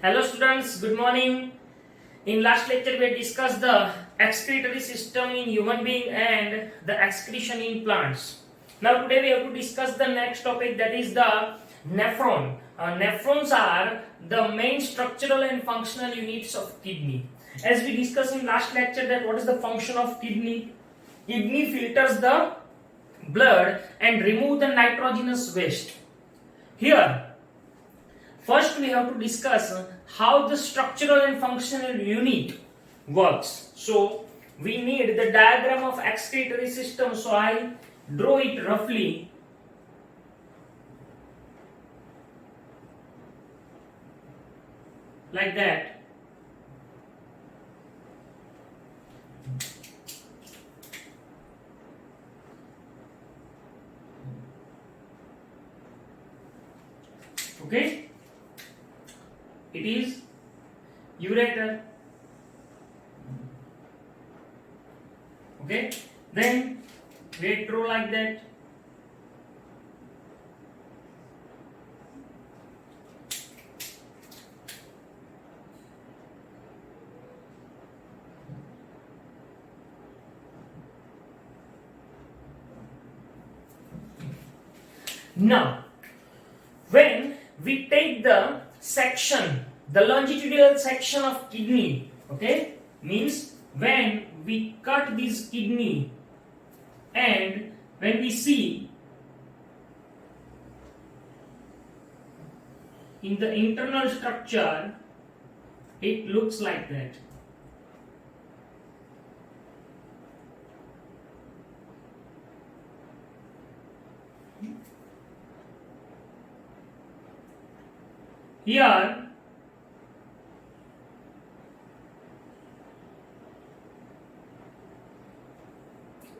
Hello students, good morning. In last lecture we discussed the excretory system in human being and the excretion in plants. Now today we have to discuss the next topic, that is the nephron. Nephrons are the main structural and functional units of kidney. As we discussed in last lecture, that what is the function of kidney? Kidney filters the blood and remove the nitrogenous waste. Here first we have to discuss how the structural and functional unit works. So we need the diagram of excretory system. So I draw it roughly. Like that. Okay. It is ureter. Okay, then we draw like that. Now, when we take the section, the longitudinal section of kidney, okay, means when we cut this kidney and when we see in the internal structure, it looks like that. Here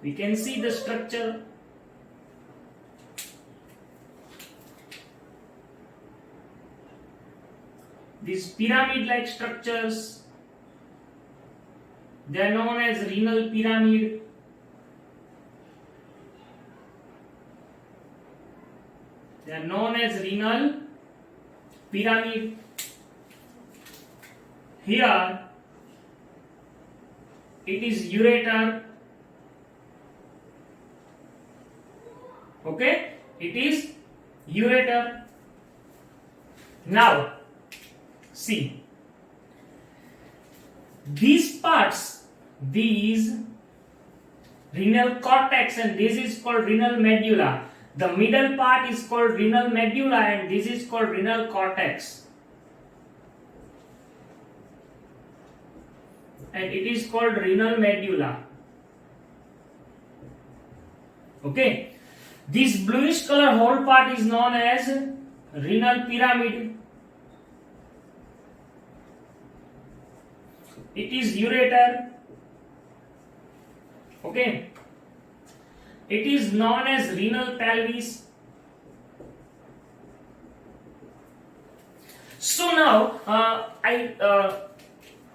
we can see the structure. These pyramid-like structures, they are known as renal pyramid. They are known as renal pyramid. Here it is ureter. Okay, it is ureter. Now see these parts, these renal cortex, and this is called renal medulla. The middle part is called renal medulla and this is called renal cortex, and it is called renal medulla. Okay, this bluish color whole part is known as renal pyramid. It is ureter. Okay, it is known as renal pelvis. So now I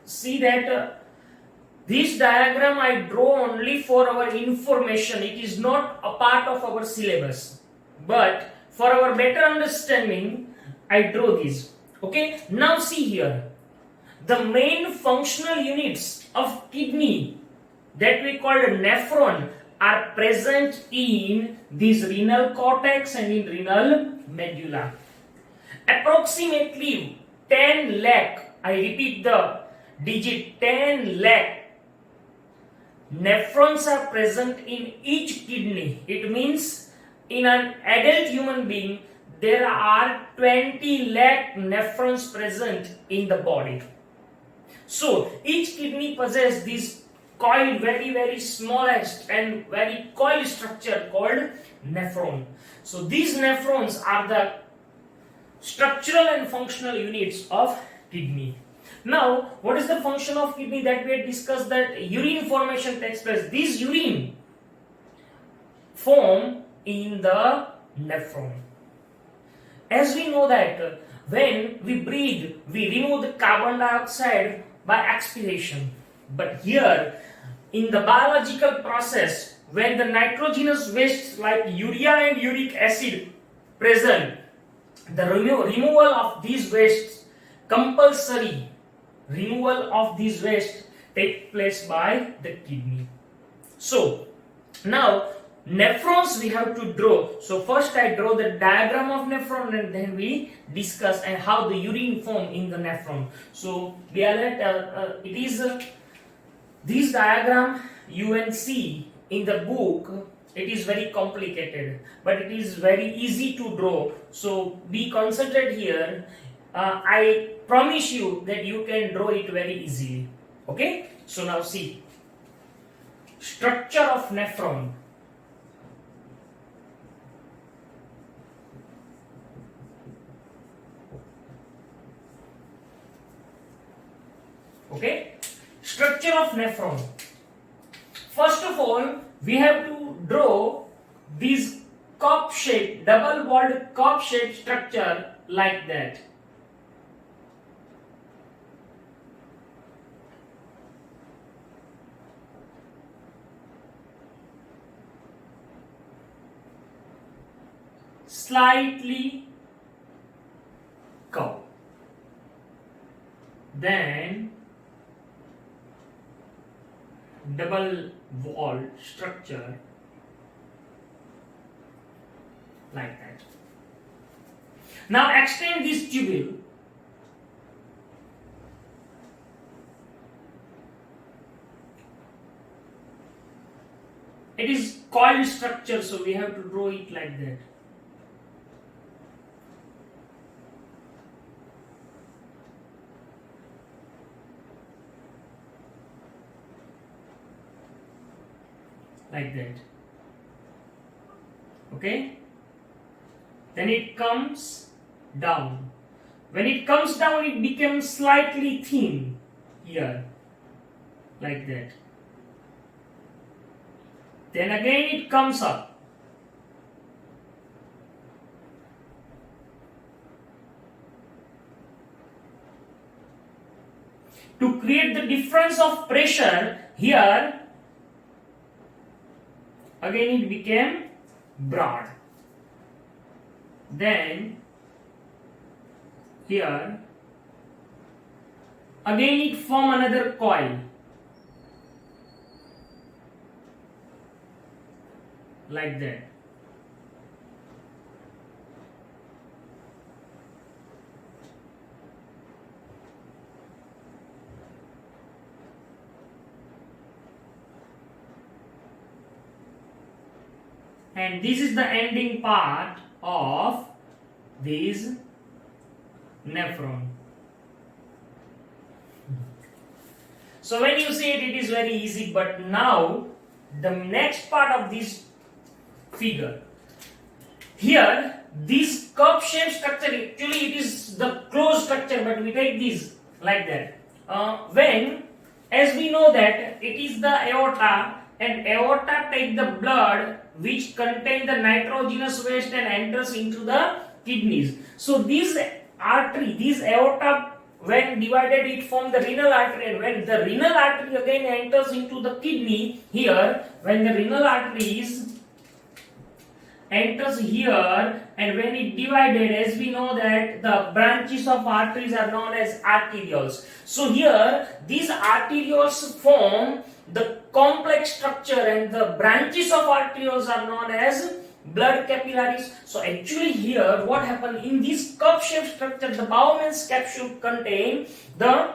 see that this diagram I draw only for our information. It is not a part of our syllabus, but for our better understanding I draw this. Okay, now see here, the main functional units of kidney that we call nephron are present in this renal cortex and in renal medulla. Approximately 10 lakh, I repeat the digit, 10 lakh nephrons are present in each kidney. It means in an adult human being there are 20 lakh nephrons present in the body. So each kidney possesses this coiled, very smallest and very coiled structure called nephron. So these nephrons are the structural and functional units of kidney. Now, what is the function of kidney? That we had discussed, that urine formation takes place. This urine form in the nephron. As we know that when we breathe, we remove the carbon dioxide by expiration. But here, in the biological process, when the nitrogenous wastes like urea and uric acid present, the removal of these wastes compulsory removal of this waste take place by the kidney. So now nephrons we have to draw. So first I draw the diagram of nephron and then we discuss and how the urine form in the nephron. So it is this diagram you can see in the book. It is very complicated, but it is very easy to draw. So be concentrated here. I promise you that you can draw it very easily. Okay? So now see. Structure of nephron. Okay? Structure of nephron. First of all, we have to draw this cup shape, double walled cup shaped structure like that. Slightly curved. Then double walled structure like that. Now extend this tubule. It is coiled structure, so we have to draw it like that. Like that. Okay? Then it comes down. When it comes down, it becomes slightly thin here. Like that. Then again it comes up. To create the difference of pressure here, again it became broad. Then here again it form another coil like that. And this is the ending part of this nephron. So when you see it, it is very easy. But now the next part of this figure. Here, this cup-shaped structure, actually it is the closed structure, but we take this like that. As we know that it is the aorta, and aorta take the blood which contain the nitrogenous waste and enters into the kidneys. So this artery, this aorta, when divided, it forms the renal artery, and when the renal artery again enters into the kidney, here when the renal arteries enters here, and when it divided, as we know that the branches of arteries are known as arterioles. So here these arterioles form the complex structure, and the branches of arterioles are known as blood capillaries. So actually here what happened in this cup-shaped structure, the Bowman's capsule contain the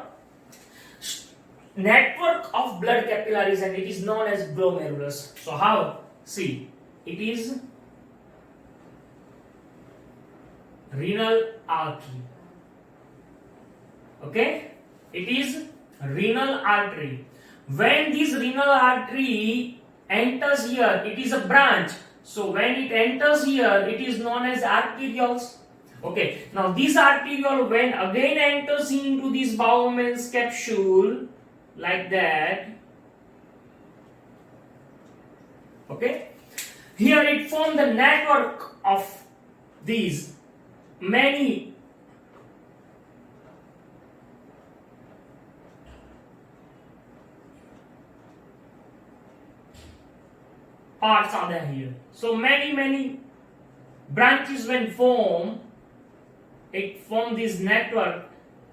network of blood capillaries, and it is known as glomerulus. So how? See, it is renal artery. Okay, it is renal artery. When this renal artery enters here, it is a branch. So when it enters here, it is known as arterioles. Okay, now this arteriole when again enters into this Bowman's capsule like that. Okay, here it forms the network of these many parts are there here. So many branches when form, it form this network,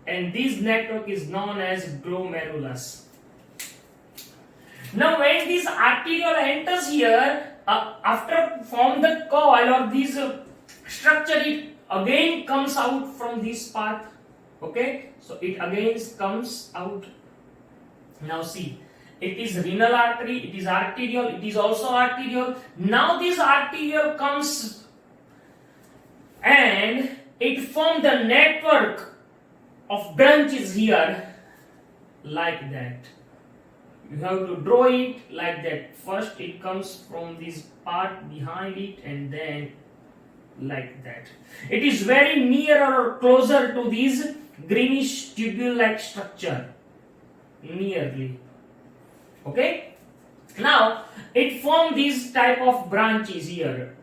and this network is known as glomerulus. Now when this arteriole enters here, after form the coil or this structure, it again comes out from this path. Okay, so it again comes out. Now see, it is renal artery, it is arteriole, it is also arteriole. Now this arteriole comes and it forms the network of branches here like that. You have to draw it like that. First it comes from this part behind it and then like that. It is very near or closer to this greenish tubule-like structure. Nearly. Okay? Now it forms these type of branches here.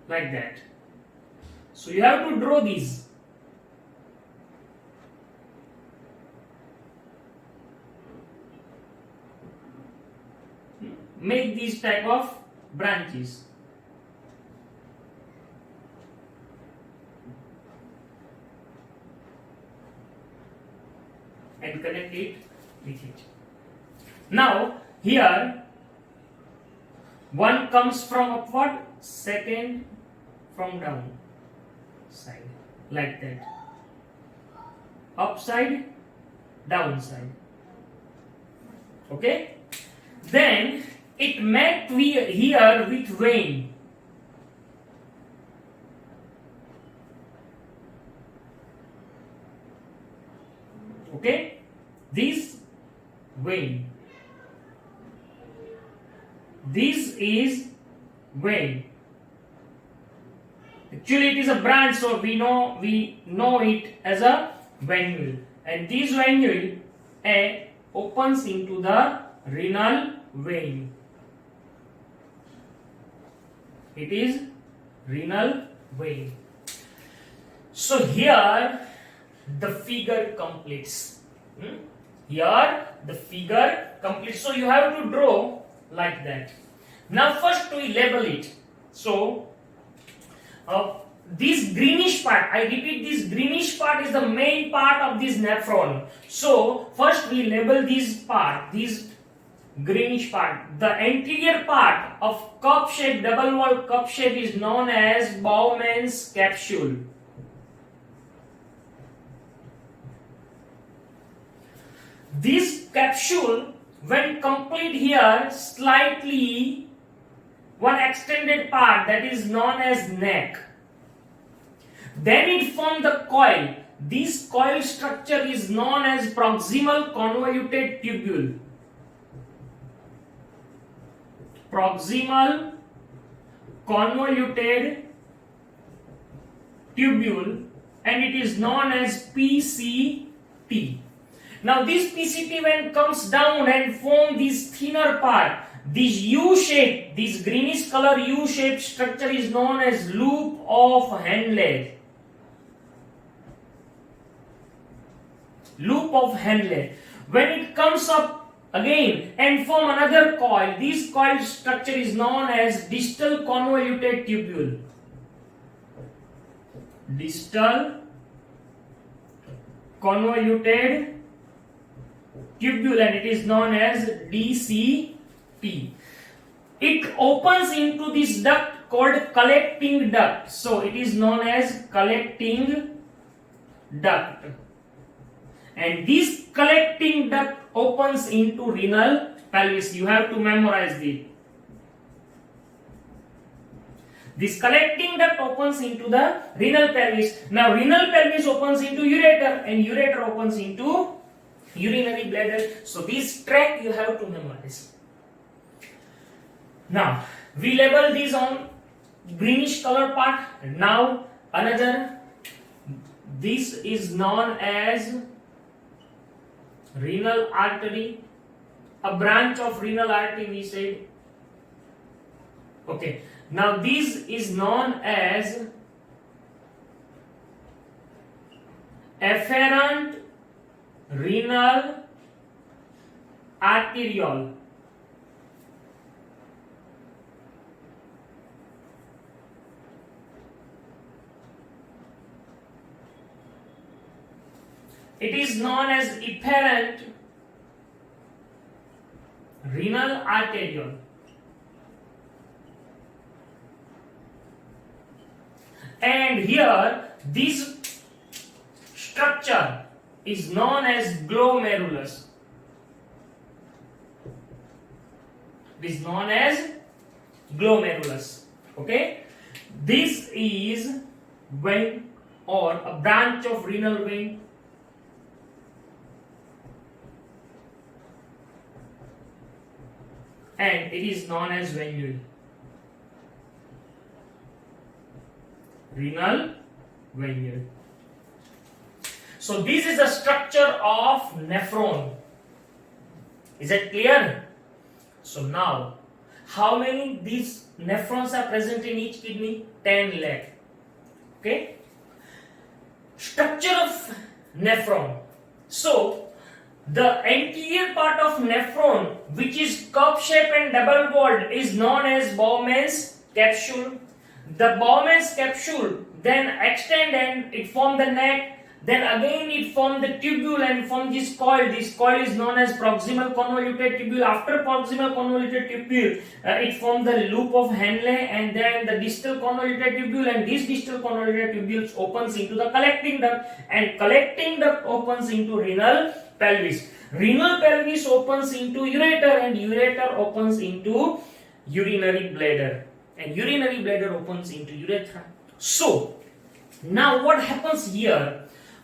Like that. So you have to draw these. Make these type of branches. And connect it with it. Now here one comes from upward, second from down side, like that. Upside, downside. Okay? Then it met here with vein. Okay? This vein. This is vein. Actually it is a branch, so we know it as a venule. And this venule opens into the renal vein. It is renal vein. So here the figure completes. Here the figure completes. So you have to draw like that. Now first we label it. So this greenish part, I repeat, this greenish part is the main part of this nephron. So first we label this part, this greenish part. The anterior part of cup shape, double walled cup shape is known as Bowman's capsule. This capsule, when complete here, slightly one extended part that is known as neck. Then it forms the coil. This coil structure is known as proximal convoluted tubule. Proximal convoluted tubule, and it is known as PCT. Now this PCT when comes down and form this thinner part, this U shape, this greenish color U shaped structure is known as loop of Henle. Loop of Henle. When it comes up again and form another coil, this coil structure is known as distal convoluted tubule. Distal convoluted tubule, and it is known as DCT. It opens into this duct called collecting duct. So it is known as collecting duct. And this collecting duct opens into renal pelvis. You have to memorize it. This collecting duct opens into the renal pelvis. Now renal pelvis opens into ureter, and ureter opens into urinary bladder. So this track you have to memorize. Now we label this on greenish color part. Now another, this is known as renal artery, a branch of renal artery we said. Okay, now this is known as afferent renal arteriole. It is known as efferent renal arteriole. And here this structure is known as glomerulus. It is known as glomerulus. Okay, this is vein or a branch of renal vein. And it is known as venule. Renal venule. So this is the structure of nephron. Is it clear? So now, how many these nephrons are present in each kidney? 10 lakh. Okay. Structure of nephron. So the anterior part of nephron, which is cup shape and double walled, is known as Bowman's capsule. The Bowman's capsule then extend and it form the neck. Then again it form the tubule and form this coil. This coil is known as proximal convoluted tubule. After proximal convoluted tubule, it form the loop of Henle and then the distal convoluted tubule, and this distal convoluted tubule opens into the collecting duct, and collecting duct opens into renal pelvis. Renal pelvis opens into ureter, and ureter opens into urinary bladder, and urinary bladder opens into urethra. So now what happens here?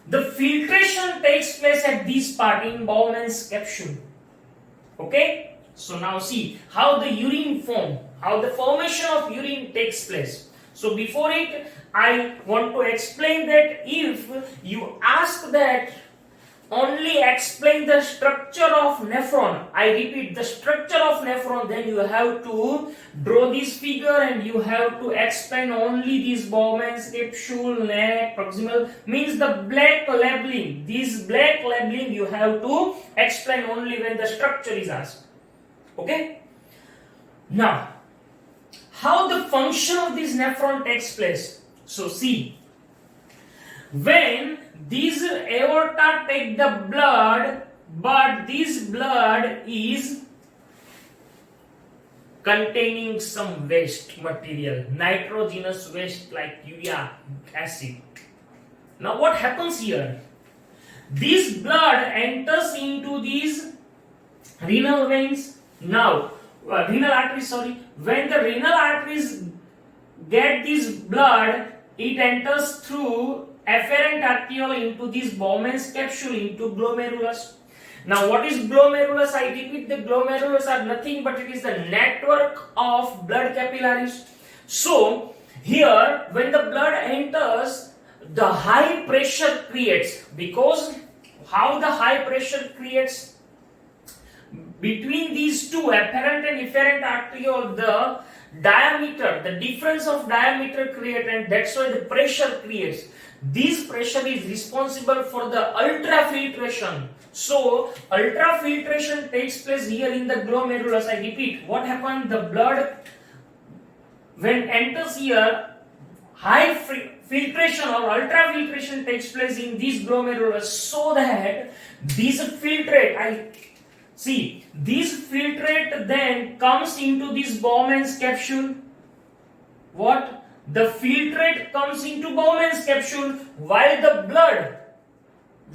The filtration takes place at this part in Bowman's capsule. Okay? So now see how the urine form, how the formation of urine takes place. So before it, I want to explain that if you ask that only explain the structure of nephron, I repeat, the structure of nephron, then you have to draw this figure and you have to explain only this Bowman's capsule, neck, proximal, means the black labeling. This black labeling you have to explain only when the structure is asked. Okay? Now, how the function of this nephron takes place? So see, when these aorta take the blood, but this blood is containing some waste material, nitrogenous waste like urea acid. Now what happens here? This blood enters into these renal veins. Now, renal arteries, sorry. When the renal arteries get this blood, it enters through afferent arteriole into this Bowman's capsule into glomerulus. Now what is glomerulus? I repeat, the glomerulus are nothing but it is the network of blood capillaries. So here when the blood enters, the high pressure creates, because how the high pressure creates? Between these two, afferent and efferent arteriole, the diameter, the difference of diameter create, and that's why the pressure creates. This pressure is responsible for the ultrafiltration. So ultrafiltration takes place here in the glomerulus. I repeat, what happened? The blood when enters here, high filtration or ultrafiltration takes place in this glomerulus, so that this filtrate, this filtrate then comes into this Bowman's capsule. What? The filtrate comes into Bowman's capsule, while the blood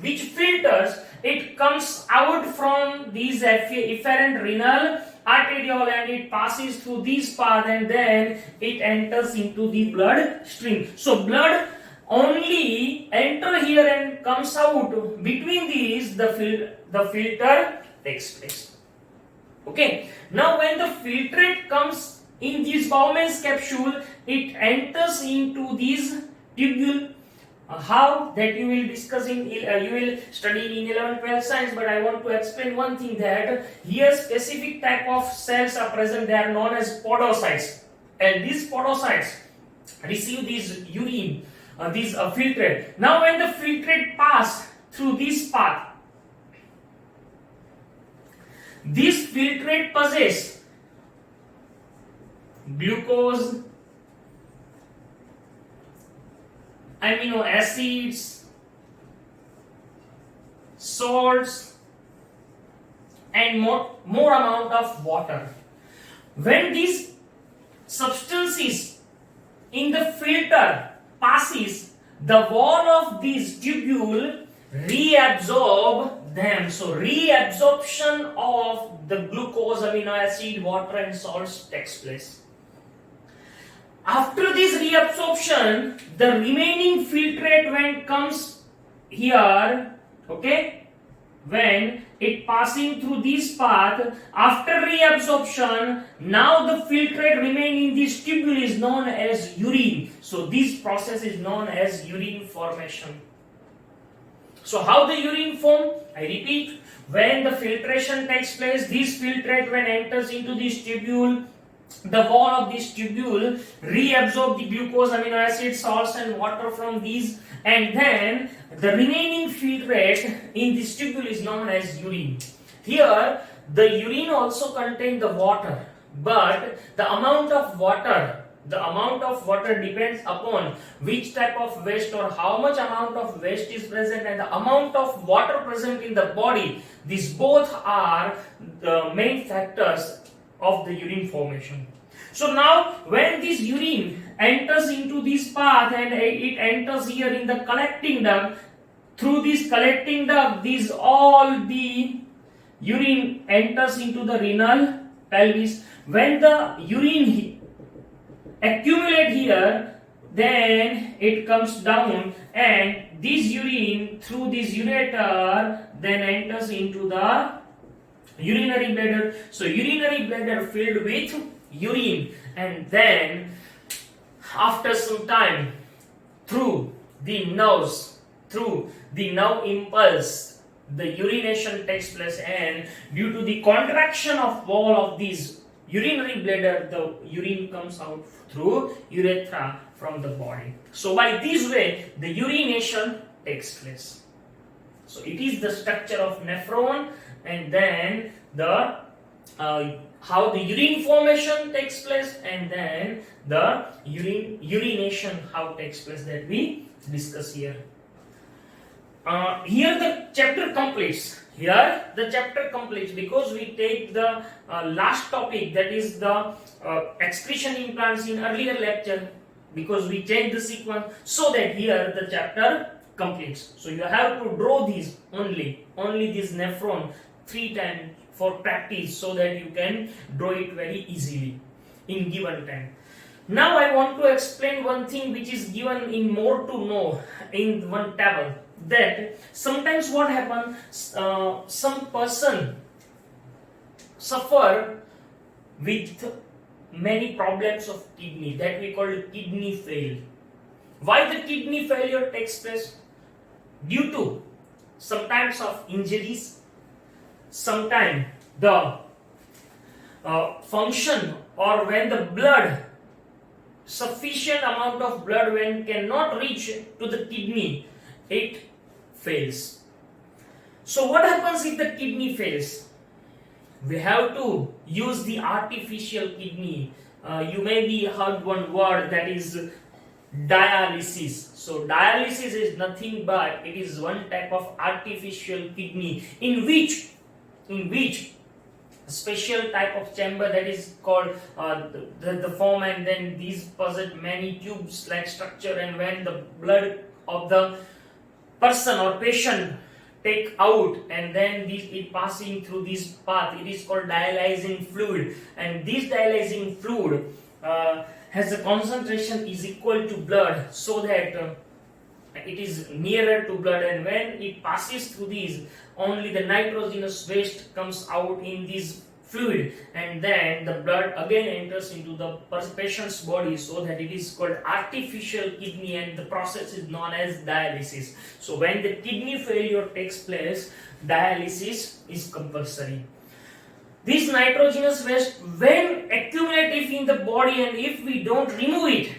which filters, it comes out from these efferent renal arteriole and it passes through this path and then it enters into the blood stream. So blood only enter here and comes out. Between these, the filter takes place. Okay. Now when the filtrate comes in this Bowman's capsule, it enters into this tubule. How? That you will discuss in, you will study in 11-12 science, but I want to explain one thing, that here specific type of cells are present. They are known as podocytes, and these podocytes receive this urine these filtrate. Now when the filtrate pass through this path, this filtrate possess glucose, amino acids, salts, and more amount of water. When these substances in the filter passes, the wall of this tubule reabsorb them. So reabsorption of the glucose, amino acid, water and salts takes place. After this reabsorption, the remaining filtrate when comes here, okay, when it passing through this path, after reabsorption, now the filtrate remain in this tubule is known as urine. So this process is known as urine formation. So how the urine form? I repeat, when the filtration takes place, this filtrate when enters into this tubule, the wall of this tubule reabsorb the glucose, amino acids, salts and water from these, and then the remaining filtrate in this tubule is known as urine. Here the urine also contains the water, but the amount of water depends upon which type of waste or how much amount of waste is present and the amount of water present in the body. These both are the main factors of the urine formation. So now when this urine enters into this path and it enters here in the collecting duct, through this collecting duct, these all the urine enters into the renal pelvis. When the urine accumulate here, then it comes down and this urine through this ureter then enters into the urinary bladder. So urinary bladder filled with urine, and then after some time through the nerves, through the nerve impulse, the urination takes place, and due to the contraction of wall of this urinary bladder, the urine comes out through urethra from the body. So by this way the urination takes place. So it is the structure of nephron, and then the how the urine formation takes place, and then the urination how takes place, that we discuss here. Here the chapter completes. Here the chapter completes because we take the last topic, that is the excretion in plants in earlier lecture, because we change the sequence, so that here the chapter completes. So you have to draw these only this nephron 3 times for practice, so that you can draw it very easily in given time. Now I want to explain one thing which is given in more to know in one table, that sometimes what happens, some person suffer with many problems of kidney, that we call kidney fail. Why the kidney failure takes place? Due to sometimes of injuries, sometimes the function, or when the blood, sufficient amount of blood when cannot reach to the kidney, it fails. So what happens if the kidney fails? We have to use the artificial kidney. You may be heard one word, that is dialysis. So dialysis is nothing but it is one type of artificial kidney in which special type of chamber, that is called the form, and then these possess many tubes like structure, and when the blood of the person or patient take out, and then it passing through this path, it is called dialyzing fluid, and this dialyzing fluid has a concentration is equal to blood, so that it is nearer to blood, and when it passes through these, only the nitrogenous waste comes out in this fluid, and then the blood again enters into the patient's body, so that it is called artificial kidney, and the process is known as dialysis. So when the kidney failure takes place, dialysis is compulsory. This nitrogenous waste, when accumulative in the body, and if we don't remove it,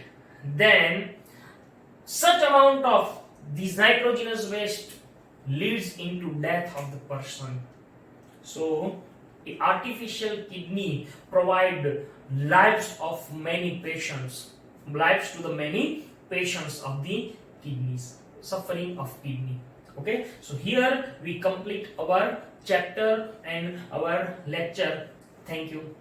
then such amount of this nitrogenous waste leads into death of the person. So the artificial kidney provide lives of many patients, lives to the many patients of the kidneys, suffering of kidney. Okay, so here we complete our chapter and our lecture. Thank you.